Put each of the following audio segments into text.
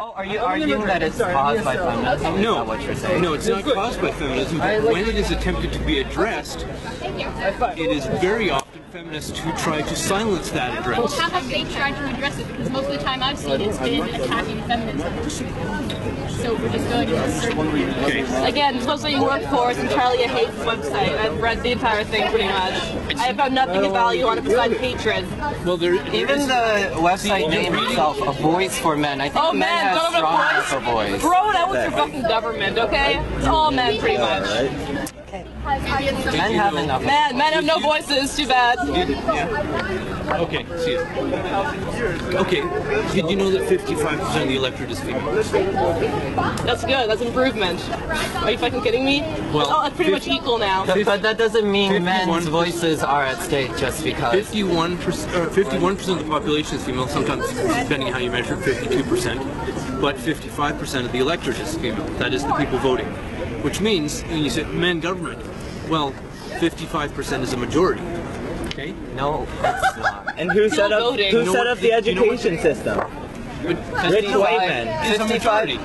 Oh, are you arguing that it's caused by feminism? No. Is that what you're saying? No, it's not caused by feminism, but when it is attempted to be addressed, it is very often feminists who try to silence that address. Well, how have they tried to address it? Because most of the time I've seen it's been attacking feminism. So we're just going in a certain... Okay. Again, it's mostly you work for, it's entirely a hate website. I've read the entire thing pretty much. I have found nothing of value on it besides hatred. Well, even the website name itself, A Voice for Men. I think men have strong for boys. Throw it out with your fucking government, okay? It's all men, pretty much. Men have enough. Men have no voices. Too bad. Okay, see it. Okay, did you know that 55% of the electorate is female? That's good. That's improvement. Are you fucking kidding me? Well, it's pretty much equal now. But that doesn't mean men's voices are at stake just because. 51% of the population is female, sometimes, depending on how you measure, 52%. But 55% of the electorate is female. That is the people voting. Which means, when you say men government, well, 55% is a majority. Okay? No, it's not. And who set up the education system? Rich white men. It's a majority.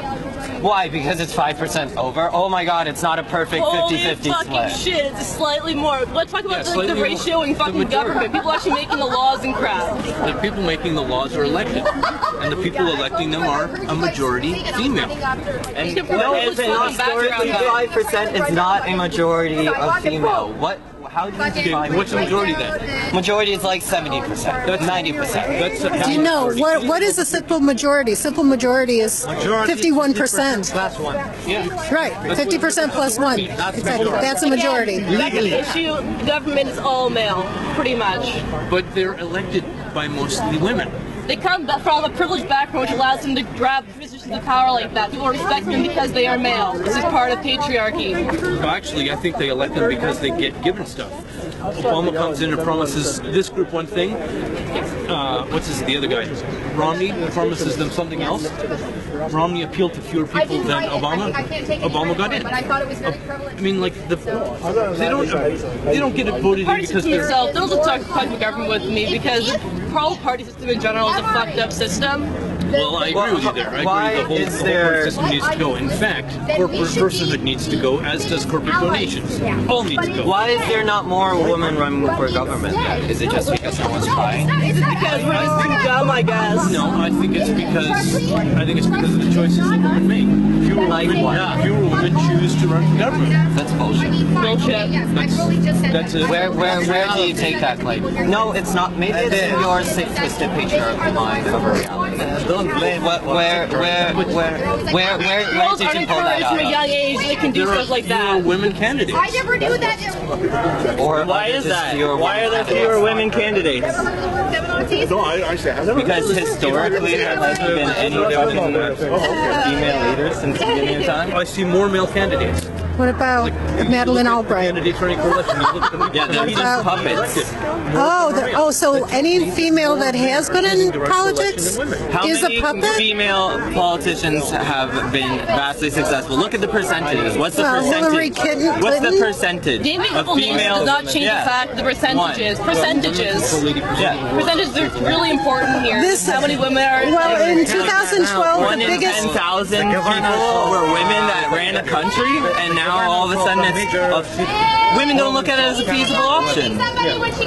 Why? Because it's 5% over? Oh my god, it's not a perfect 50-50 Holy fucking split. shit, it's slightly more. Let's talk about the ratio in fucking government. People actually making the laws and crap. The people making the laws are elected. And the people electing them are a majority female. And no, it's not. 55% is not a majority of female. What? How do you define what's the majority then? Majority is like 70%, 90%. Do you know what is a simple majority? Simple majority is 51%. Plus one. Yeah. Right, 50% plus one. Exactly. That's a majority. Legally. The issue, government is all male, pretty much. But they're elected by mostly women. They come from a privileged background which allows them to grab positions of power like that. People respect them because they are male. This is part of patriarchy. Well, actually, I think they elect them because they get given stuff. Obama comes in and promises this group one thing. The other guy? Romney promises them something else. Romney appealed to fewer people than Obama. Obama got in. I mean, like they don't get it voted in because they're. They'll just talk about government with me because the whole party system in general is a fucked up system. Well, I agree with you there. I agree the whole corporate system needs to go. In fact, corporate personhood needs to go, as does corporate donations. All need to go. Why is there not more women running for government then? Is it just because no one's trying? Is it because we're just too dumb, I guess? No, I think it's because of the choices that women make. Fewer women choose to run for government. That's bullshit. Bullshit. That's it. Where do you take that claim? No, it's not. Maybe it's in your sick, twisted patriarchal mind of a reality. Don't blame. Where did you pull that from a out? young age, they can do stuff like that. There are women candidates. I never knew that. Or why is that? Why are there fewer women candidates? Because historically there hasn't been any women female leaders since the beginning of time. I see more male candidates. What about Madeleine Albright? Candidates running for election. Yeah, they're just puppets. So any female that has been in politics is a puppet? How many female politicians have been vastly successful? Look at the percentages. What's the percentage? Hillary Clinton. What's the percentage Naming of couple names females? does not change the fact the percentages. Percentages are really important here. How many women are? Well, in 2012, One the in biggest. 10,000 people were women that ran a country, and now all of a sudden women don't look at it as a feasible option.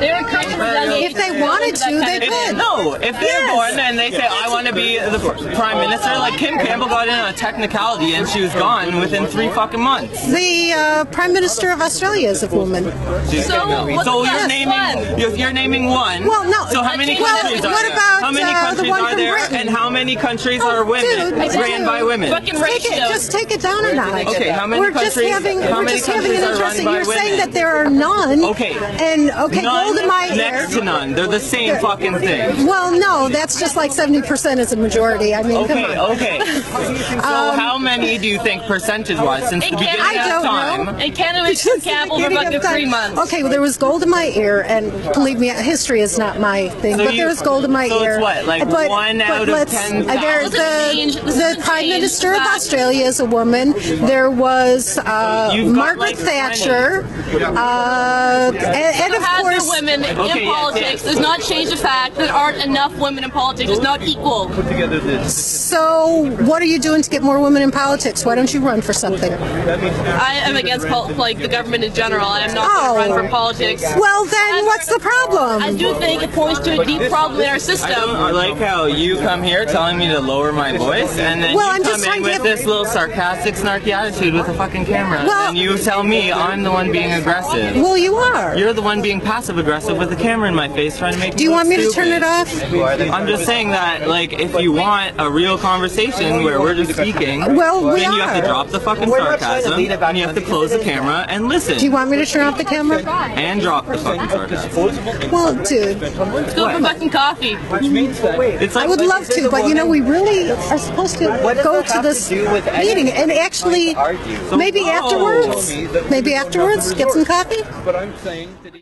They're encouraged from young age. If they wanted to, they could. No, if they're born and they say, I want to be the prime minister, like Kim Campbell got in on a technicality and she was gone within 3 fucking months. The Prime Minister of Australia is a woman. So you're naming one. Well, no. So how many countries are what there? about How many countries the one are from there? Britain? And how many countries are women ran by women? Just take it down a notch. Okay, how many countries? We're just having an interesting. You're saying that there are none. Okay. And Golda Meir. Next to none. They're the same fucking thing. Well, no, that's just like 70% is a majority. I mean, come on. Okay. So how many do you think percentage-wise since the beginning of time? And Canada was Campbell for like 3 months. Okay, well, there was Golda Meir, and believe me, history is not my thing, but there was Golda Meir. So it's what, like 1 out of 10,000? The Prime Minister of Australia is a woman. There was Margaret Thatcher, and of course, women in politics does not change the fact that there aren't enough women in politics. It's not equal. So, what are you doing to get more women in politics? Why don't you run for something? I am against the government in general. I am not going to run for politics. Well, then what's the problem? I do think it points to a deep problem in our system. I like how you come here telling me to lower my voice, and then you come in with this little sarcastic, snarky attitude with a fucking camera, and you tell me I'm the one being aggressive. Well, you are. You're the one being passive-aggressive with the camera in my face, trying to make me Do you want me to stupid. turn it off? I'm just saying that, like, if you want a real conversation where we're just speaking, then you have to drop the fucking sarcasm, and you have to close the camera and listen. Do you want me to turn off the camera? And drop the fucking sarcasm. Well, dude. Let's go for fucking coffee. I would love to, but you know, we really are supposed to go to this meeting and actually maybe afterwards, get some coffee. But I'm saying that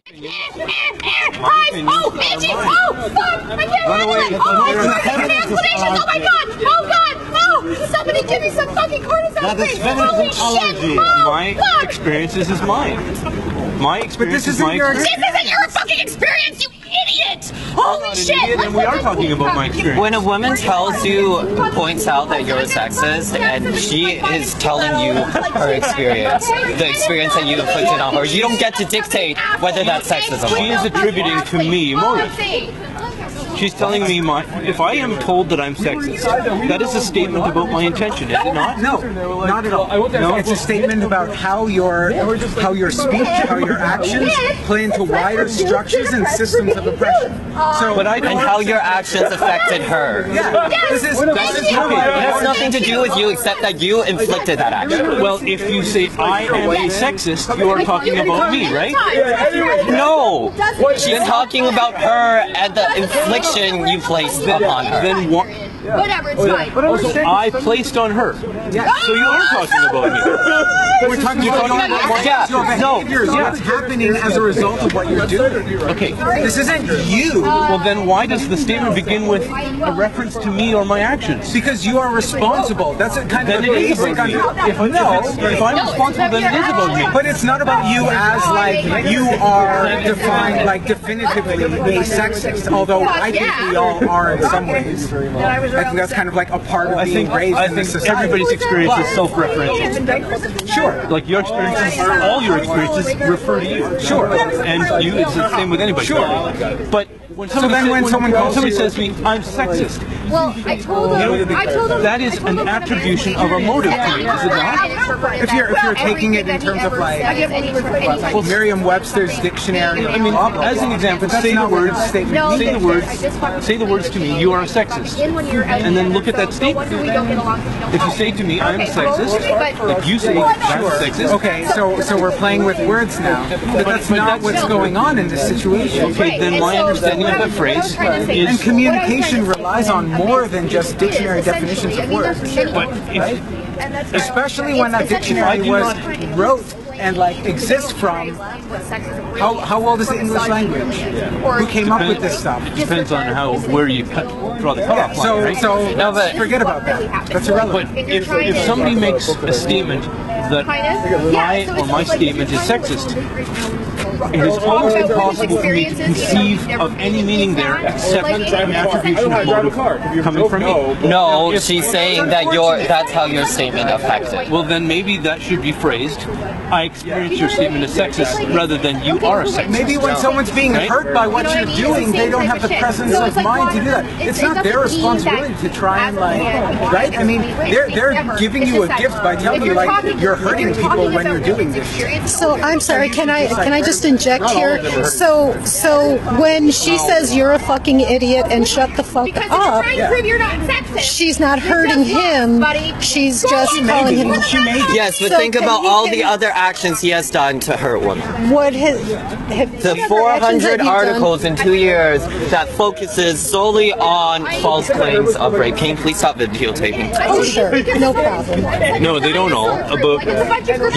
Oh, bitches! Oh, fuck! I can't handle it! Oh, explanations! Oh my god! Oh god! Oh! Somebody give me some fucking cortisone, please! Holy shit! Oh, my experiences is mine. My experience is my experience. This isn't your fucking experience, you idiot! Holy shit! And we are talking about my experience. When a woman points out that you're a sexist, and she is telling you her experience, the experience that you inflicted on her, you don't get to dictate whether that's sexism. She is attributing to me motive. She's telling me if I am told that I'm sexist, that is a statement about my intention, is it not? No, not at all. No, it's a statement about how your speech, how your actions play into wider structures and systems of oppression. And how your actions affected her. Yeah, it has nothing to do with you except that you inflicted that action. Well, if you say I am a sexist, you are talking about me, right? No, she's talking about her and the infliction you placed upon her. Then what? Whatever, it's fine. I placed on her. Yeah. So you are talking about me. We're talking about your behaviors, what's happening as a result of what you're doing. Okay. This isn't you. Well, then why does the statement begin with a reference to me or my actions? Because you are responsible. That's a kind of Then it is about me. If I'm responsible, then it is about me. But it's not about you as like you are defined like definitively a sexist. Although I think we all are in some ways. I think that's kind of like a part of being raised in this society. Everybody's experience is self-referential. Sure. Like your experiences, all your experiences refer to you. Sure. And you, it's the same with anybody. Sure. But when somebody says to me, I'm sexist. Well, I told him. That is an attribution of a motive to me, is it not? If you're taking it in terms of like Merriam-Webster's dictionary, I mean, as an example, say the words to me, you are a sexist. And then look at that statement. If you say to me, I'm a sexist, if you say I'm a sexist. Okay, so we're playing with words now. But that's not what's going on in this situation. Okay, then my understanding of the phrase is... And communication relies on more than just dictionary definitions of words. But right? Especially when that dictionary was wrote and like exists from how old is the English language? Who came up with this stuff? It depends on where you draw the cutoff line, right? So forget about that. That's irrelevant. But if somebody makes a statement that my statement is sexist, it is almost impossible for me to conceive of any meaning there except an attribution of motive coming from me. No, she's saying that that's how your statement affected. Well, then maybe that should be phrased. I experience your statement as sexist rather than you are a sexist. Maybe when someone's being hurt by what you're doing, they don't have the presence of mind to do that. It's not their responsibility to try and right? I mean, they're giving you a gift by telling you you're hurting people when you're doing this. So I'm sorry, can I just interject here? So when she says you're a fucking idiot and shut the fuck up, she's not hurting him. She's just calling him. Yes, but think about all the other actions he has done to hurt women. What the 400 articles in 2 years that focuses solely on false claims of rape. Can you please stop videotaping? Oh, sure. No problem. No, they don't all.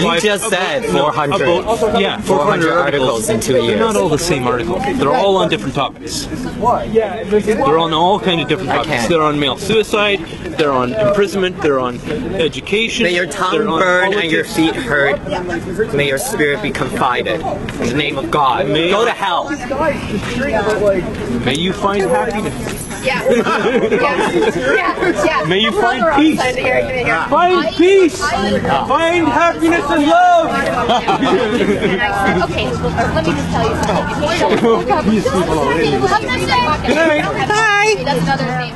You just said 400. 400 articles. articles in 2 years. They're not all the same article. They're all on different topics. They're on all kind of different topics. They're on male suicide. They're on imprisonment. They're on education. May your tongue burn and your feet hurt. May your spirit be confided. In the name of God. Go to hell. May you find happiness. Yeah. May you find peace. Find peace. Find happiness and love. Okay, let me just tell you something. Good night. Bye. That's another name.